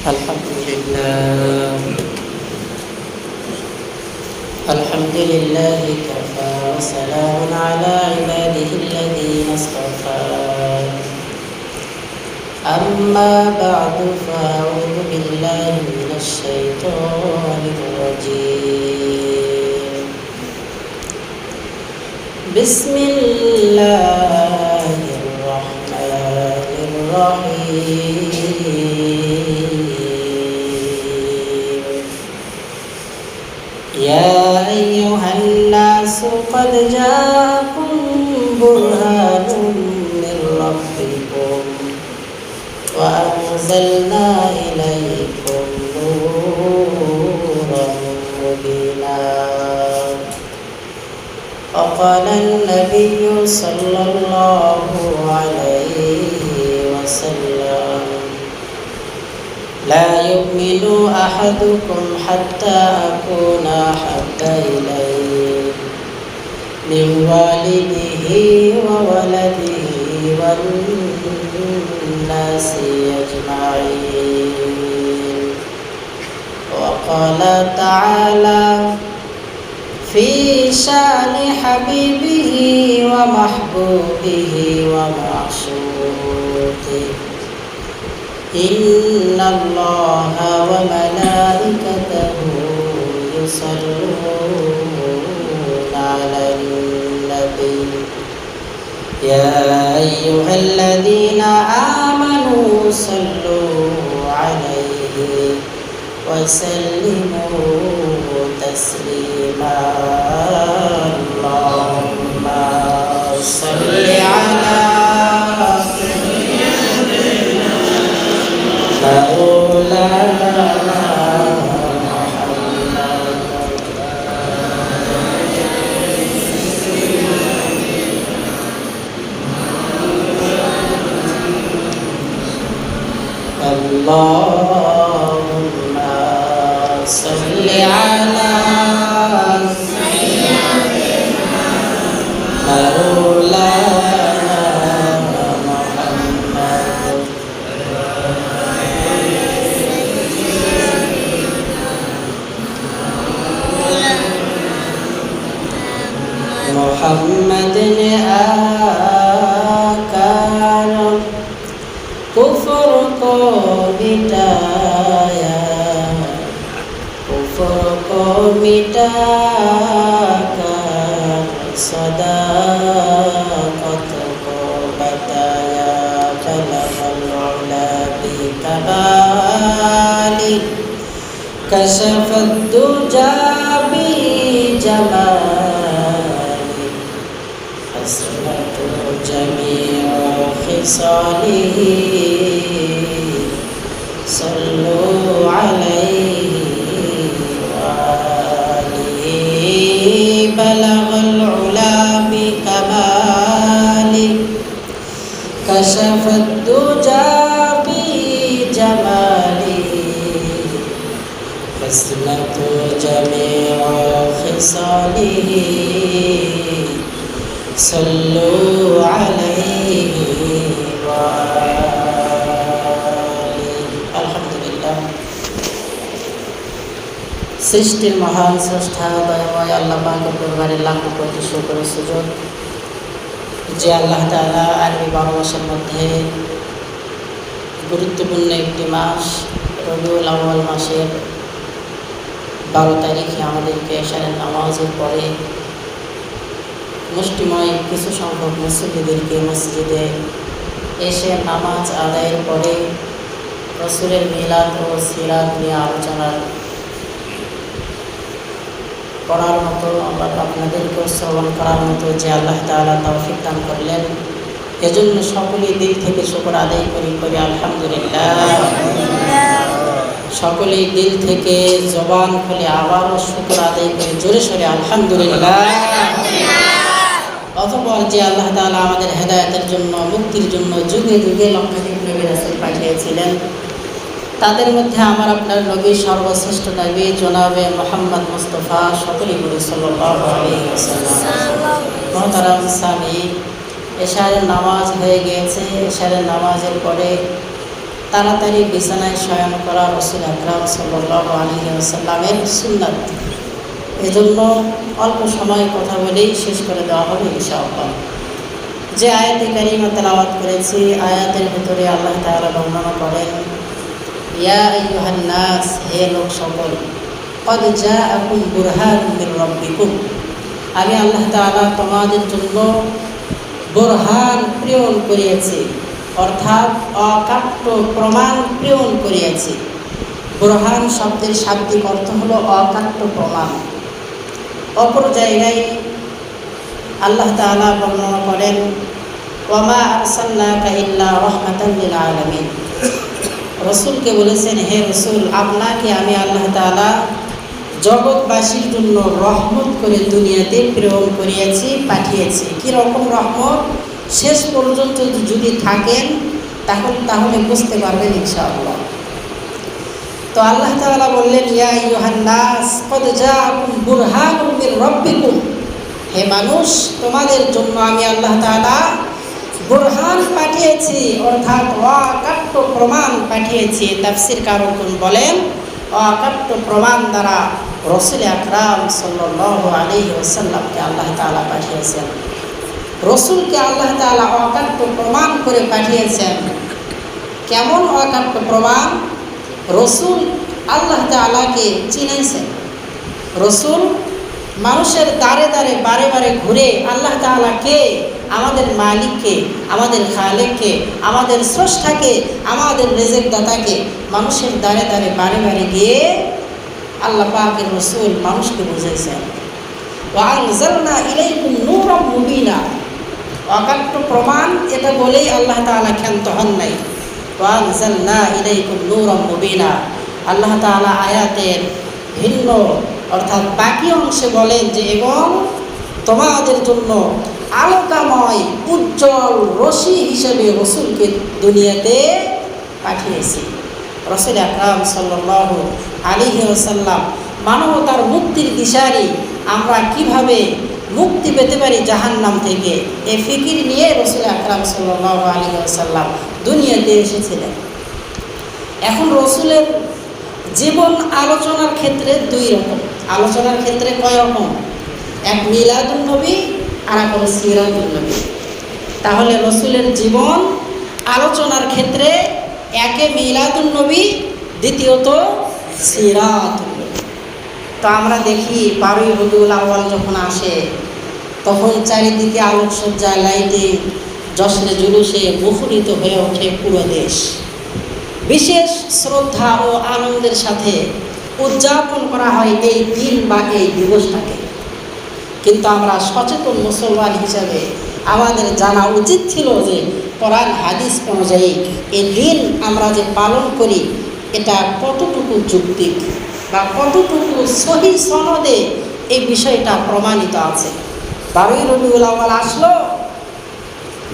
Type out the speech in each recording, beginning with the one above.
الحمد لله كفى وسلام على عباده الذين اصطفى أما بعد فأعوذ بالله من الشيطان الرجيم بسم الله الرحمن الرحيم يا أيها الناس قد جاءكم برهان من ربكم وأنزلنا إليكم نورا مبينا وقال النبي صلى الله عليه وسلم لا يؤمن أحدكم حتى أكون أحب إليه من والده وولده والناس أجمعين وقال تعالى في شأن حبيبه ومحبوبه ومعشوقه إن الله وملائكته يصلون على النبي يا أيها الذين آمنوا صلوا عليه وسلموا تسليما اللهم صل على مولانا اللهم صل على مولانا محمد आकार कुफ्र को मिटाया कुफ्र को मिटाकर सदाकत को बताया बलगल उला बिकमाली कशफत दुजा बिजमाली हसरत जमीअ خصاله صلوا عليه وآله بلغ العلا بكماله كشف الدجى بجماله حسنة جميع خصاله صلوا عليه আলহামদুলিল্লাহ। সৃষ্টির মহান স্রষ্টা দয়াময় আল্লাহ পাকের দরবারে লাখ কোটি শুকর ও সুজুদ যে আল্লাহ তাআলা আরবি 12 মাসের মধ্যে গুরুত্বপূর্ণ একটি মাস রবিউল আউয়াল মাসের 12 তারিখে আমাদেরকে এশারের নামাজের পরে মুষ্টিময় কিছু সংখ্যক মুসল্লিদেরকে মসজিদে এসে নামাজ আদায়ের পরে রাসূলের মিলাদ ও সিরাত নিয়ে আলোচনা করার মতো আবার আপনাদেরকেও শ্রবণ করার মতো যে আল্লাহ তাআলা তৌফিক দান করলেন, এজন্য সকলেই দিল থেকে শুকর আদায় করি আলহামদুলিল্লাহ। সকলেই দিল থেকে জবান খুলে আবারও শুকর আদায় করে জোরে সোরে আলহামদুলিল্লাহ। অতঃপর যে আল্লাহ তাআলা আমাদের হেদায়েতের জন্য মুক্তির জন্য যুগে যুগে লক্ষাধিক নবী রাসূল পাঠিয়েছিলেন, তাদের মধ্যে আমার আপনার নবী সর্বশ্রেষ্ঠ নবী জনাবে মুহাম্মদ মুস্তাফা সকলেই বলি সাল্লাল্লাহু আলাইহি ওয়াসাল্লাম। মুহতারাম সামিঈন, এশারের নামাজ হয়ে গিয়েছে। এশারের নামাজের পরে তাড়াতাড়ি বিছানায় শয়ন করা রাসূল আকরাম সাল্লাল্লাহু আলাইহি ওয়াসাল্লামের সুন্নাত। এজন্য অল্প সময় কথা বলেই শেষ করে দেওয়া হবে ইনশাআল্লাহ। যে আয়াতে কারিমা তেলাওয়াত করেছি, আয়াতের ভিতরে আল্লাহ তাআলা বর্ণনা করেন, ইয়া আইয়ুহান নাস, হে লোক সকল, ক্বাদ জাআকুম বুরহানুম মির রাব্বিকুম, আমি আল্লাহ তাআলা তোমাদের জন্য বুরহান প্রেরণ করিয়াছি, অর্থাৎ অকাট্য প্রমাণ প্রেরণ করিয়াছি। বুরহান শব্দের শাব্দিক অর্থ হলো অকাট্য প্রমাণ। অপর জায়গায় আল্লাহ তাআলা বর্ণনা করেন, ওয়া মা আরসালনাকা ইল্লা রাহমাতাল লিল আলামিন, রসুলকে বলেছেন, হে রসুল, আপনাকে আমি আল্লাহ তাআলা জগৎবাসীর জন্য রহমত করে দুনিয়াতে প্রেরণ করিয়াছি, পাঠিয়েছি। কীরকম রহমত, শেষ পর্যন্ত যদি থাকেন তাহলে বুঝতে পারবেন ইনশাআল্লাহ। তো আল্লাহ তাআলা বললেন, ইয়া আইয়ুহান নাস, ক্বাদ জাআকুম বুরহানুম মির রাব্বিকুম, হে মানুষ, তোমাদের জন্য আমি আল্লাহ তাআলা বুরহান পাঠিয়েছি, অর্থাৎ অকাট্য প্রমাণ পাঠিয়েছি। তাফসীর কারকগণ বলেন, অকাট্য প্রমাণ দ্বারা রাসূল আকরাম সাল্লাল্লাহু আলাইহি ওয়াসাল্লামকে আল্লাহ তাআলা পাঠিয়েছেন। রসুলকে আল্লাহ তাআলা অকাট্য প্রমাণ করে পাঠিয়েছেন। কেমন অকাট্য প্রমাণ? রসুল আল্লাহ তাআলাকে চিনেছেন। রসুল মানুষের দ্বারে দ্বারে বারে বারে ঘুরে আল্লাহ তাআলাকে, আমাদের মালিককে, আমাদের খালেককে, আমাদের স্রষ্টাকে, আমাদের রিজিক দাতাকে মানুষের দ্বারে দ্বারে বারে বারে গিয়ে আল্লাহ পাকের রসুল মানুষকে বুঝাইছেন। ওয়া আনজালনা ইলাইকুম নূরাম মুবিনা, অকাট্য প্রমাণ এটা বলেই আল্লাহ তাআলা ক্ষান্ত হন নাই। ওয়া আনজালনা ইলাইকুম নূরাম মুবিনা, আল্লাহ তাআলা আয়াতের ভিন্ন অর্থাৎ বাকি অংশে বলেন যে, এবং তোমাদের জন্য আলোকাময় উজ্জ্বল রশ্মি হিসেবে রসুলকে দুনিয়াতে পাঠিয়েছি। রাসূল আকরাম সাল্লাল্লাহু আলাইহি ওয়াসাল্লাম মানবতার মুক্তির দিশারি, আমরা কিভাবে মুক্তি পেতে পারি জাহান্নাম থেকে, এই ফিকির নিয়ে রাসূল আকরাম সাল্লাল্লাহু আলাইহি ওয়াসাল্লাম দুনিয়াতে এসেছিলেন। এখন রসুলের জীবন আলোচনার ক্ষেত্রে দুই রকম। আলোচনার ক্ষেত্রে কয় রকম? এক মিলাদুন নবী, আর এক হলো সিরাতুন নবী। তাহলে রসুলের জীবন আলোচনার ক্ষেত্রে একে মিলাদুন নবী, দ্বিতীয়ত সিরাতুন নবী। তো আমরা দেখি 12ই রবিউল আউয়াল যখন আসে তখন চারিদিকে আলোকসজ্জা, লাইটে, জশ্নে জুলুসে মুখরিত হয়ে ওঠে পুরো দেশ। বিশেষ শ্রদ্ধা ও আনন্দের সাথে উদযাপন করা হয় এই দিন বা এই দিবসটাকে। কিন্তু আমরা সচেতন মুসলমান হিসাবে আমাদের জানা উচিত ছিল যে কোরআন হাদিস অনুযায়ী এই দিন আমরা যে পালন করি এটা কতটুকু যৌক্তিক বা কতটুকু সহি সনদে এই বিষয়টা প্রমাণিত আছে। 12ই রবিউল আউয়াল আসলো,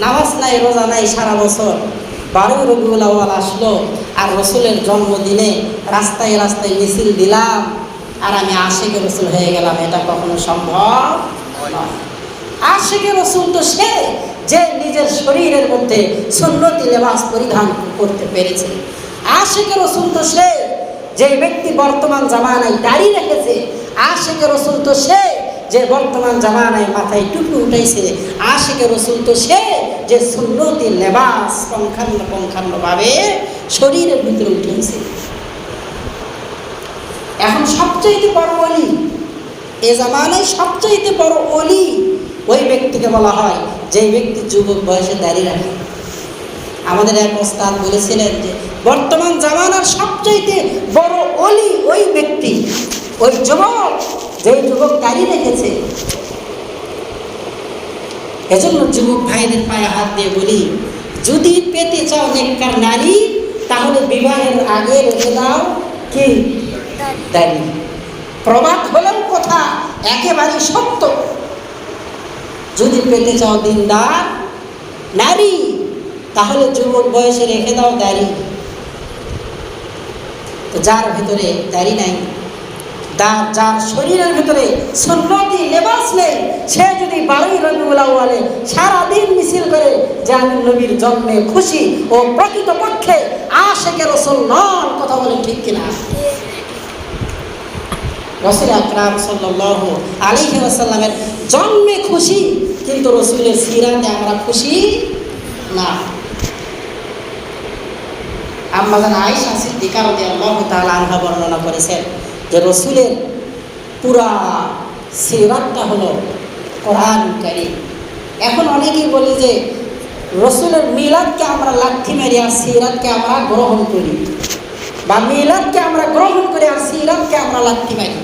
নামাজ নাই, রোজা নাই সারা বছর, 12ই রবিউল আউয়াল আসলো আর রসুলের জন্মদিনে রাস্তায় রাস্তায় মিছিল দিলাম আর আমি আশিকে রসুল হয়ে গেলাম, এটা কখনো সম্ভব নয়। আশিকে রসুল তো সে যে নিজের শরীরের মধ্যে সুন্নতি লেবাস পরিধান করতে পেরেছে। আশিকে রসুল তো সে যে ব্যক্তি বর্তমান জামানায় দাড়ি রেখেছে। আশিকে রসুল তো সে যে বর্তমান জামানায় মাথায় টুপি উঠাইছে। আশিকে রসুল তো সে যে সুন্নতি লেবাস পঙ্খান্নভাবে শরীরের ভিতরে উঠেছে। এখন সবচাইতে বড় অলি, এ জামানায় সবচাইতে বড় অলি ওই ব্যক্তিকে বলা হয় যে ব্যক্তি যুবক বয়সে দাঁড়িয়ে রাখে। আমাদের এক ওস্তাদ বলেছিলেন যে বর্তমান জামানার সবচাইতে বড় অলি ওই ব্যক্তি, ওই যুবক, যেই যুবক দাঁড়িয়ে রেখেছে। এজন্য যুবক ভাইদের পায়ে হাত দিয়ে বলি, যদি পেতে চাও নেককার নারী তাহলে বিবাহের আগে রেখে দাও কি দাড়ি। প্রবাদ হলেও কথা একেবারে সত্য। যদি পেতে চাও দিনদার নারী তাহলে যুবক বয়সে রেখে দাও দাড়ি। তো যার ভেতরে দাড়ি নাই, যার শরীরের ভিতরে সুন্নতি লেবাস নেই, সে যদি 12 রবিউল আউয়ালে সারাদিন মিছিল করে যে আমি নবীর জন্মে খুশি, ও প্রকৃতপক্ষে আশিকে রাসূল নন। কথা বলেন ঠিক কিনা? রাসূল আকরাম সাল্লাল্লাহু আলাইহি ওয়াসাল্লামের জন্মে খুশি, কিন্তু রাসূলের সিরাতে আমরা খুশি না। আম্মা জান আয়েশা সিদ্দিকা রাদিয়াল্লাহু তাআলা আনহা বর্ণনা করেছেন যে রাসূলের পুরা সিরাতটা হলো কোরআন কারীম। এখন অনেকেই বলি যে রাসূলের মিলাদকে আমরা লাথি মারি আর সিরাতকে আমরা গ্রহণ করি, বা মিলাদকে আমরা গ্রহণ করি আর সিরাতকে আমরা লাথি মারি।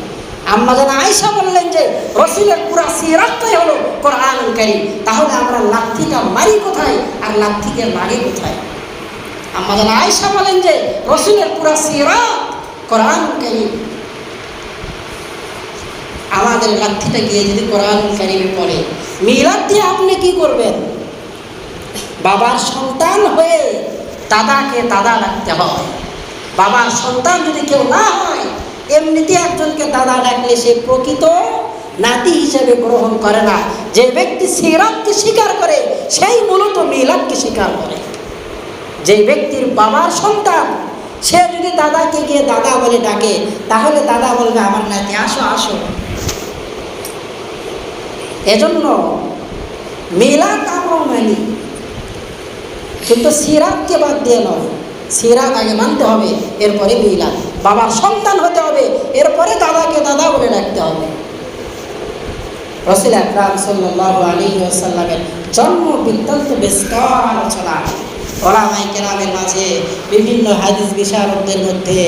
আম্মা জান আয়েশা বললেন যে রাসূলের পুরা সিরাতটাই হলো কোরআন কারীম, তাহলে আমরা লাথিটা মারি কোথায় আর লাথিকে লাগে কোথায়? আম্মা জান আয়েশা বলেন যে রাসূলের পুরা সিরাত কোরআন কারীম, আমাদের লাথিটা গিয়ে যদি কোরআন কারীমে পড়ে, মিলাদ দিয়ে আপনি কি করবেন? বাবার সন্তান হয়ে দাদাকে দাদা ডাকতে হয়। বাবার সন্তান যদি কেউ না হয়, এমনিতে একজনকে দাদা ডাকলে সে প্রকৃত নাতি হিসেবে গ্রহণ করে না। যে ব্যক্তি সিরাতকে স্বীকার করে সেই মূলত মিলাদকে স্বীকার করে। যে ব্যক্তির বাবার সন্তান, সে যদি দাদাকে গিয়ে দাদা বলে ডাকে, তাহলে দাদা বলবে আমার নাতি আসো আসো। এজন্য মিলাদ আমরা মানি, কিন্তু সিরাতকে বাদ দিয়ে নয়। সিরাত আগে মানতে হবে, এরপরে মিলাদ। বাবার সন্তান হতে হবে, এরপরে দাদাকে দাদা বলে ডাকতে হবে। রাসূল আকরাম সাল্লাল্লাহু আলাইহি ওয়াসাল্লামের জন্ম বৃত্তান্ত বিস্তর আলোচনা ওলামায়ে কেরামের মাঝে, বিভিন্ন হাদিস বিশারদদের মধ্যে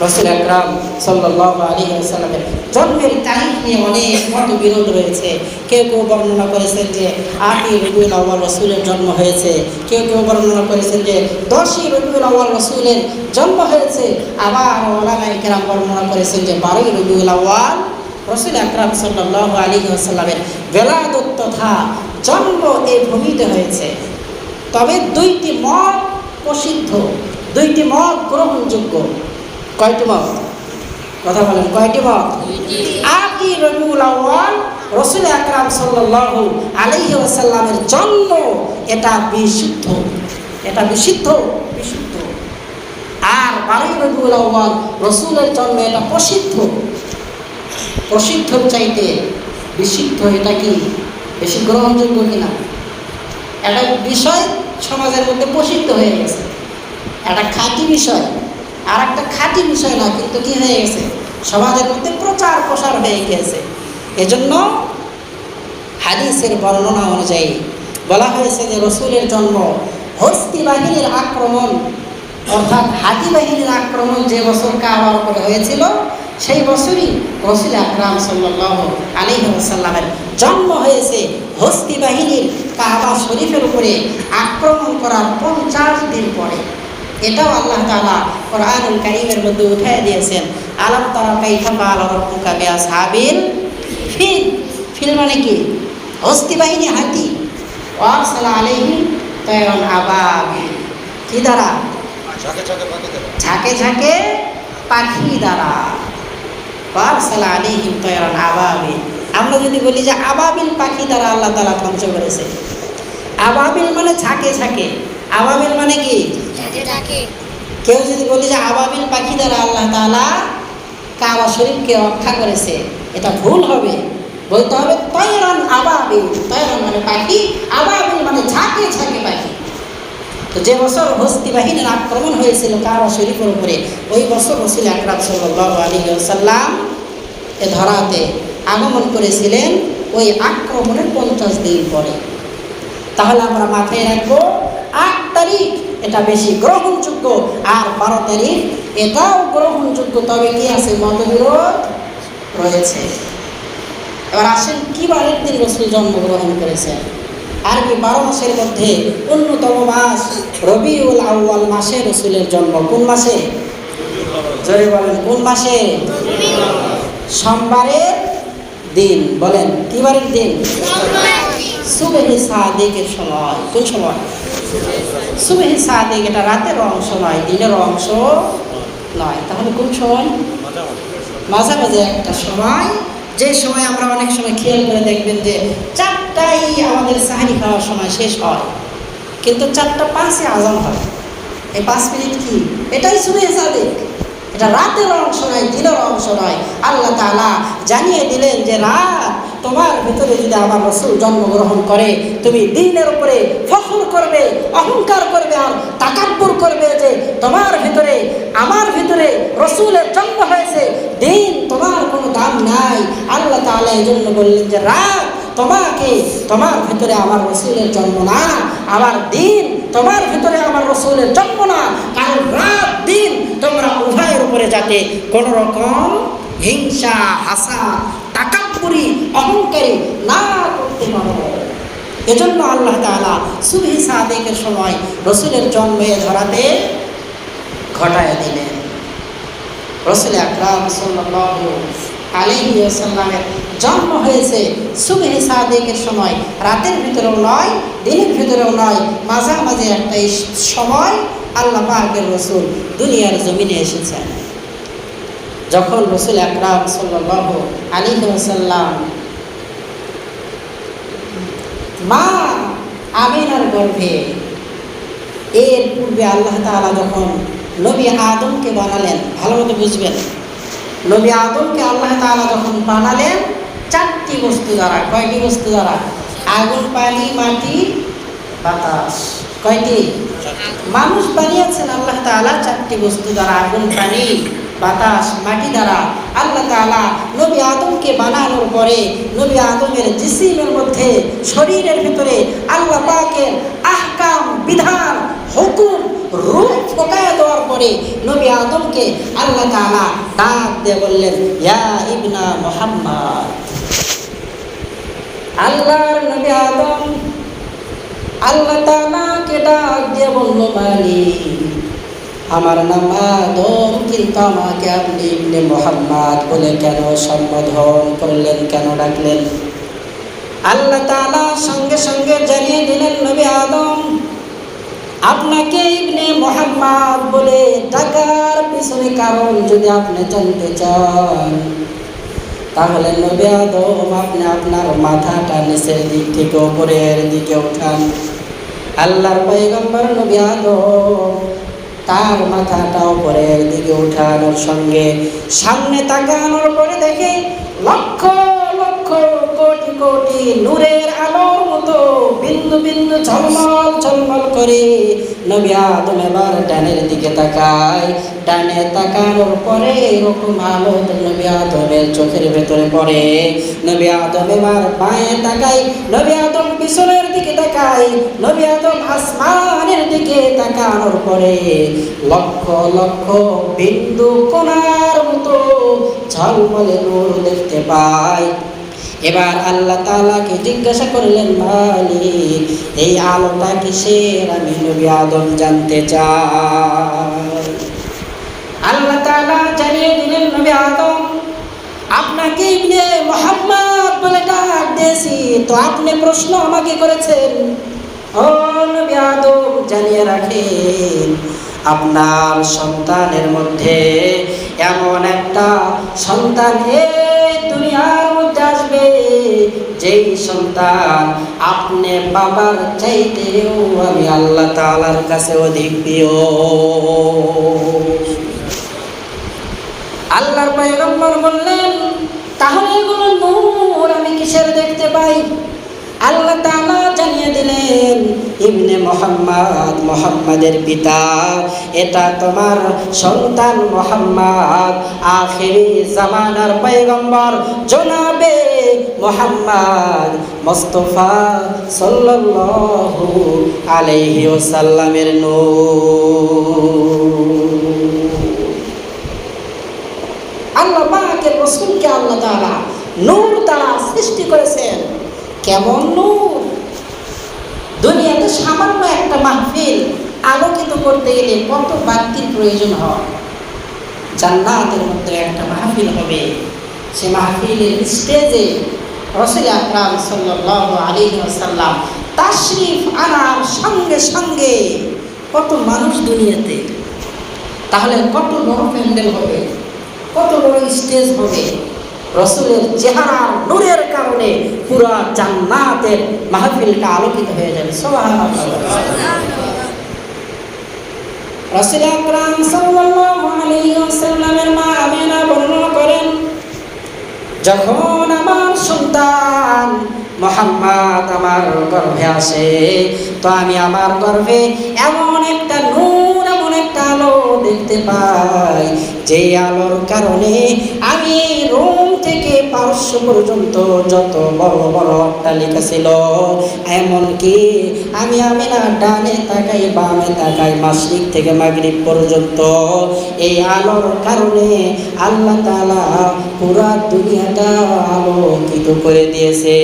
রাসূল আকরাম সাল্লাল্লাহু আলাইহি ওয়াসাল্লামের জন্মের তারিখ নিয়ে অনেক মতবিরোধ রয়েছে। কেউ কেউ বর্ণনা করেছেন যে 8ই রবিউল আউয়াল রাসূলের জন্ম হয়েছে, কেউ কেউ বর্ণনা করেছেন যে 10ই রবিউল আউয়াল রাসূলের জন্ম হয়েছে, আবার ওলামায়ে কেরাম বর্ণনা করেছেন যে 12ই রবিউল আউয়াল রাসূল আকরাম সাল্লাল্লাহু আলাইহি ওয়াসাল্লামের বেলাদত তথা জন্ম এই ভূমিতে হয়েছে। তবে দুইটি মত প্রসিদ্ধ, দুইটি মত গ্রহণযোগ্য। কয়টি মত? কথা বলেন, কয়টি মত? 8ই রবিউল আউয়াল রাসূল আকরাম সাল্লাল্লাহু আলাইহি ওয়াসাল্লামের জন্ম, এটা বিশুদ্ধ, এটা বিশুদ্ধ। আর 12ই রবিউল আউয়াল রাসূলের জন্ম, এটা প্রসিদ্ধ। প্রসিদ্ধর চাইতে বিশুদ্ধ এটা কি বেশি গ্রহণযোগ্য কিনা? একটা বিষয় সমাজের মধ্যে প্রসিদ্ধ হয়ে গেছে, একটা খাঁটি বিষয়, আর একটা খাঁটি বিষয় না, কিন্তু কি হয়ে গেছে? সমাজের মধ্যে প্রচার প্রসার হয়ে গেছে। এজন্য হাদিসের বর্ণনা অনুযায়ী বলা হয়েছে যে রাসূলের জন্ম হস্তি বাহিনীর আক্রমণ, অর্থাৎ হাতি বাহিনীর আক্রমণ যে বছর কাবার উপরে হয়েছিল, সেই বছরই রাসূল আকরাম সাল্লাল্লাহু আলাইহি ওয়াসাল্লামের জন্ম হয়েছে। হস্তি বাহিনীর কাবা শরীফের উপরে আক্রমণ করার 50 দিন পরে। এটাও আল্লাহ তাআলা কোরআনুল কারীমের মধ্যে উঠায় দিয়েছেন। আলাম তারা কাইফা ফাআলা রাব্বুকা বিআসহাবিল ফিল। ফিল মানে কি? হস্তি বাহিনী, হাতি। ওয়ারসালা আলাইহিম তায়রান আবাবিল, কি দ্বারা? ঝাঁকে ঝাঁকে পাখি দ্বারা। ওয়ারসালা আলাইহিম তায়রান আবাবিল। আমরা যদি বলি যে আবাবিল পাখি দ্বারা আল্লাহ তাআলা ধ্বংস করেছে। আবাবিল মানে ঝাঁকে ঝাঁকে। আবাবিল মানে কি? কেউ যদি বলি যে আবাবিল পাখি দ্বারা আল্লাহ তাআলা কাবা শরীফকে রক্ষা করেছে, এটা ভুল হবে। বলতে হবে তায়রান আবাবিল। তায়রান মানে পাখি, আবাবিল মানে ঝাঁকে ঝাঁকে পাখি। তো যে বছর হস্তি বাহিনীর আক্রমণ হয়েছিল কাবা শরীফের উপরে, ওই বছর রাসূল আকরাম সাল্লাল্লাহু আলাইহি ওয়াসাল্লাম এ ধরাতে আগমন করেছিলেন, ওই আক্রমণের 50 দিন পরে। তাহলে আমরা মাথায় রাখবো 8 তারিখ এটা বেশি গ্রহণযোগ্য, আর 12 তারিখ এটাও গ্রহণযোগ্য। তবে কি আছে? মতবিরোধ রয়েছে। এবার আসেন কি বারের দিন রাসূল জন্মগ্রহণ করেছেন। আরবি 12 মাসের মধ্যে অন্যতম মাস রবিউল আউয়াল মাসে রাসূলের জন্ম। কোন মাসে? জোরে বলেন, কোন মাসে? সোমবারের দিন। বলেন, কি বারের দিন? সুবহে সাদিকের সময়। কোন সময়? সুবহে সাদিক। এটা রাতের অংশ নয়, দিনের অংশ নয়। তাহলে কোন সময়? মাঝে মাঝে একটা সময়, যে সময় আমরা অনেক সময় খেয়াল করে দেখবেন যে 4টায় আমাদের সাহারি খাওয়ার সময় শেষ হয়, কিন্তু 4:05 আজান হয়। এই 5 মিনিট কি? এটাই সুবহে সাদিক। এটা রাতের অংশ নয়, দিনের অংশ নয়। আল্লাহ তাআলা জানিয়ে দিলেন যে রাত তোমার ভিতরে যদি আমার রাসূল জন্মগ্রহণ করে, তুমি দিনের উপরে ফখর করবে, অহংকার করবে, আর তাকাব্বুর করবে যে তোমার ভিতরে, আমার ভিতরে রাসূলের জন্ম হয়েছে, দিন তোমার কোনো দাম নাই। আল্লাহ তাআলা এজন্য বললেন যে রাত তোমাকে, তোমার ভিতরে আমার রাসূলের জন্ম না, আমার দিন তোমার ভিতরে আমার রাসূলের জন্ম না। কারণ রাত দিন তোমরা উভয়ের উপরে যাতে কোনো রকম হিংসা, হাসাদ, তাকাব্বুরি, অহংকারী না করতে পারো, এজন্য আল্লাহ তাআলা সুবহি সাদিকের সময় রাসূলের জন্মে ধরাতে ঘটায় দিলেন। রাসূল আকরাম সাল্লাল্লাহু আলাইহি ওয়াসাল্লামের জন্ম হয়েছে সুবহে সাদিকের সময়, রাতের ভিতরেও নয়, দিনের ভিতরেও নয়, মাঝামাঝি একটা সময় আল্লাহ পাকের রাসূল দুনিয়ার জমিনে এসেছেন। যখন রাসূল আকরাম সাল্লাল্লাহু আলাইহি ওয়াসাল্লাম মা আমিনার গর্ভে, এর পূর্বে আল্লাহ তাআলা যখন নবী আদমকে বানালেন, ভালো মতো বুঝবেন, নবী আদমকে আল্লাহ তাআলা যখন বানালেন 4টি বস্তু দ্বারা। কয়টি বস্তু দ্বারা? আগুন, পানি, মাটি, বাতাস। কয়টি? মানুষ বানিয়েছেন আল্লাহ তাআলা 4টি বস্তু দ্বারা, আগুন, পানি, বাতাস, মাটি দ্বারা। আল্লাহ তাআলা নবী আদমকে বানানোর পরে নবী আদমের জিসিমের মধ্যে, শরীরের ভিতরে আল্লাহ পাকের আহকাম, বিধান, হুকুম, রূপ ফোকায় দেওয়ার পরে নবী আদমকে আল্লাহ তাআলা ডাক দিয়ে বললেন, ইয়া ইবনা মুহাম্মদ। আল্লাহর নবী আদম আল্লাহ তাআলাকে ডাক দিয়ে বলল, মালিক, আমার নাম আদম, কিন্তু আমাকে আপনি ইবনে মুহাম্মদ বলে কেন সম্বোধন করলেন, কেন ডাকলেন? আল্লাহ তাআলা সঙ্গে সঙ্গে জানিয়ে দিলেন, নবী আদম, আপনাকে ইবনে মুহাম্মদ বলে ডাকার পিছনে কারণ যদি আপনি জানতে চান, তাহলে নবী আদম আপনি আপনার মাথাটা নিচের দিক থেকে উপরের দিকে উঠান। আল্লাহর পয়গম্বর নবী আদম তার মাথাটা উপরের দিকে উঠানোর সঙ্গে সামনে তাকানোর পরে দেখে লক্ষ লক্ষ কোটি কোটি নূরের আলোর মতো বিন্দু বিন্দু ঝলমল ঝলমল করে নবী আদম এবার ডানের দিকে তাকায়। ডানে তাকানোর পরে এরকম আলো নবী আদমের চোখের ভেতরে পড়ে। নবী আদম এবার বাঁয়ে তাকায়, নবী আদম পিছনের দিকে তাকায়, নবী আদম আসমানের দিকে তাকানোর পরে লক্ষ লক্ষ বিন্দু কোণার মতো ঝলমলে নূর দেখতে পায়। এবার আল্লাহ তাআলাকে জিজ্ঞাসা করলেন, মালিক, এই আলোটা কিসের? আমি নবী আদম জানতে চাই। আল্লাহ তাআলা জানিয়ে দিলেন, নবী আদম, আপনাকে ইবনে মুহাম্মদ বলে ডাক দিয়েছি, তো আপনি প্রশ্ন আমাকে করেছেন। ও নবী আদম, জানিয়ে রাখেন, আপনার সন্তানের মধ্যে এমন একটা সন্তান এই দুনিয়ার মধ্যে আসবে, যেই সন্তান আপনি বাবার চাইতেও আমি আল্লাহ তাআলার কাছে অধিক প্রিয়। আল্লাহর পয়গম্বর বললেন, তাহলে এগুলো নূর আমি কিসের দেখতে পাই? আল্লাহ তাআলা জানিয়ে দিলেন, ইবনে মুহাম্মদ, মুহাম্মাদের পিতা, এটা তোমার সন্তান মুহাম্মদ, আখিরি জামানার পয়গম্বর জনাবে মুহাম্মদ মুস্তাফা সাল্লাল্লাহু আলাইহি ওয়াসাল্লামের নূর। আল্লাহ পাকের রাসূলকে আল্লাহ তাআলা নূর দ্বারা সৃষ্টি করেছেন। কেমন নূর! দুনিয়াতে সামান্য একটা মাহফিল আলোকিত করতে গেলে কত বাতির প্রয়োজন হয়। জান্নাতের মধ্যে একটা মাহফিল হবে, সে মাহফিলের স্টেজে রাসূল আকরাম সাল্লাল্লাহু আলাইহি ওয়াসাল্লাম তাশরিফ আনার সঙ্গে সঙ্গে কত মানুষ দুনিয়াতে, তাহলে কত বড় প্যান্ডেল হবে, কত বড় স্টেজ হবে! রসুলের চেহারার নূরের কারণে পুরো জান্নাতের মাহফিলটা আলোকিত হয়ে যাবে। সুবহানাল্লাহ। রাসূল আকরাম সাল্লাল্লাহু আলাইহি ওয়াসাল্লামের মা আমিনা বর্ণনা করেন, যখন আমার সন্তান মুহাম্মদ আমার গর্ভে আসে, তো আমি আমার গর্ভে এমন একটা নূর, এমন একটা আলো দেখতে পাই, যে আলোর কারণে আমি রোম থেকে পারস্য পর্যন্ত যত বড় বড় অট্টালিকা ছিল, এমনকি আমি না ডানে তাকাই বামে তাকাই, মাশরিক থেকে মাগরিব পর্যন্ত এই আলোর কারণে আল্লাহ তাআলা পুরা দুনিয়াটা আলোকিত করে দিয়েছে।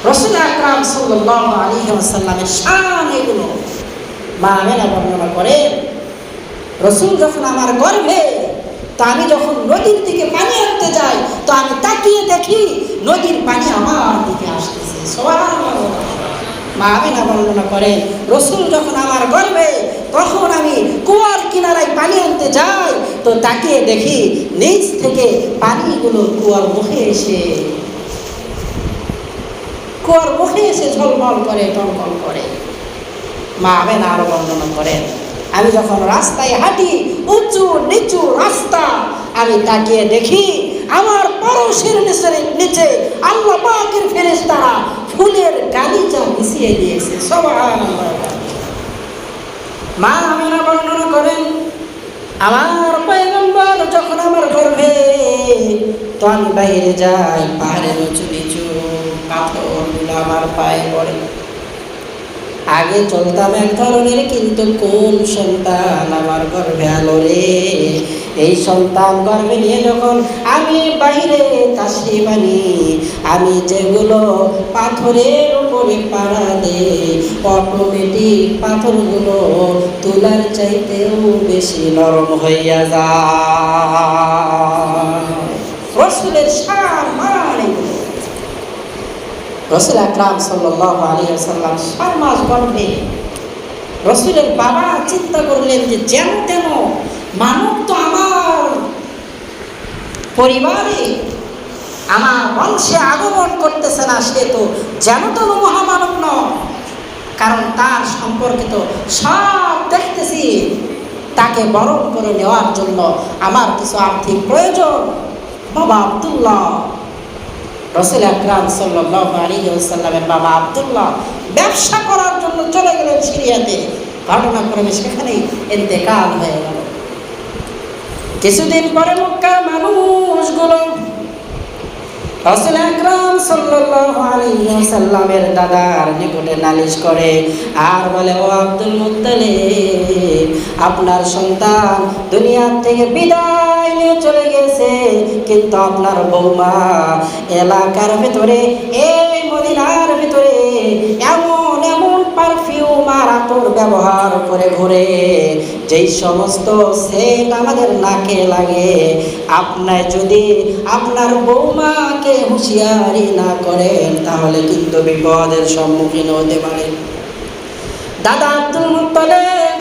রাসূল আকরাম সাল্লাল্লাহু আলাইহি ওয়াসাল্লামের শান এগুলো। মা আমিনা বর্ণনা করে, রাসূল যখন আমার গর্ভে, তো আমি যখন নদীর দিকে পানি আনতে যাই, তো আমি তাকিয়ে দেখি নদীর পানি আমার দিকে আসতেছে। সুবহানাল্লাহ। মা আমিনা বর্ণনা করে, রাসূল যখন আমার গর্ভে, তখন আমি কুয়ার কিনারায় পানি আনতে যাই, তো তাকিয়ে দেখি নিচ থেকে পানিগুলো কুয়ার মুখে এসে ঝলমল করে, টলমল করে। মা আমিনা আরো বর্ণনা করেন, আমি যখন রাস্তায় হাঁটি, উঁচু নিচু রাস্তা, আমি তাকিয়ে দেখি আমার পরশের নিচে আল্লাহ পাকের ফেরেশতারা ফুলের গালিচা বিছিয়ে দিয়েছে। সুবহানাল্লাহ। মা আমিনা বর্ণনা করেন, আমার পয়গম্বর যখন আমার গর্ভে, তো আমি বাইরে যাই, পাহাড়ের উঁচু নিচু পাথরগুলো আমার পায়ে পড়ে। আগে চলতাম এক ধরনের, কিন্তু কোন সন্তান আমার গর্ভে আলো রে! এই সন্তান গর্ভে নিয়ে যখন আমি বাইরে তাশরিফ আনি, আমি যেগুলো পাথরের উপরে পাড়া দেই, অটোমেটিক পাথরগুলো তুলার চাইতেও বেশি নরম হইয়া যায়। রাসূলের শান মান এগুলো। রাসূল আকরাম সাল্লাল্লাহু আলাইহি ওয়াসাল্লাম 6 মাস গর্ভে। রাসূলের বাবা চিন্তা করলেন যে যেন তেন মানব তো আমার পরিবারে, আমার বংশে আগমন করতেছে না, সে তো যেন তেন মহামানব নয়, কারণ তার সম্পর্কে তো সব দেখতেছি। তাকে বরণ করে নেওয়ার জন্য আমার কিছু আর্থিক প্রয়োজন। বাবা আব্দুল্লাহ, রাসূল আকরাম সাল্লাল্লাহু আলাইহি ওয়াসাল্লামের বাবা আব্দুল্লাহ ব্যবসা করার জন্য চলে গেলেন সিরিয়াতে। ঘটনাক্রমে সেখানেই ইন্তেকাল হয়ে গেল। কিছুদিন পরে মক্কার মানুষগুলো রাসূল আকরাম সাল্লাল্লাহু আলাইহি ওয়াসাল্লামের দাদার নিকটে নালিশ করে আর বলে, ও আব্দুল মুত্তালিব, আপনার সন্তান দুনিয়া থেকে বিদায় নিয়ে চলে গেছে, কিন্তু আপনার বৌমা এলাকার ভিতরে, এই মদিনার ভিতরে এমন এমন পারফিউম আর আতর ব্যবহার করে ঘুরে, যেই সমস্ত সেন্ট আমাদের নাকে লাগে। আপনি যদি আপনার বৌমাকে হুঁশিয়ারি না করেন, তাহলে কিন্তু বিপদের সম্মুখীন হতে পারে। দাদা আব্দুল মুত্তালিব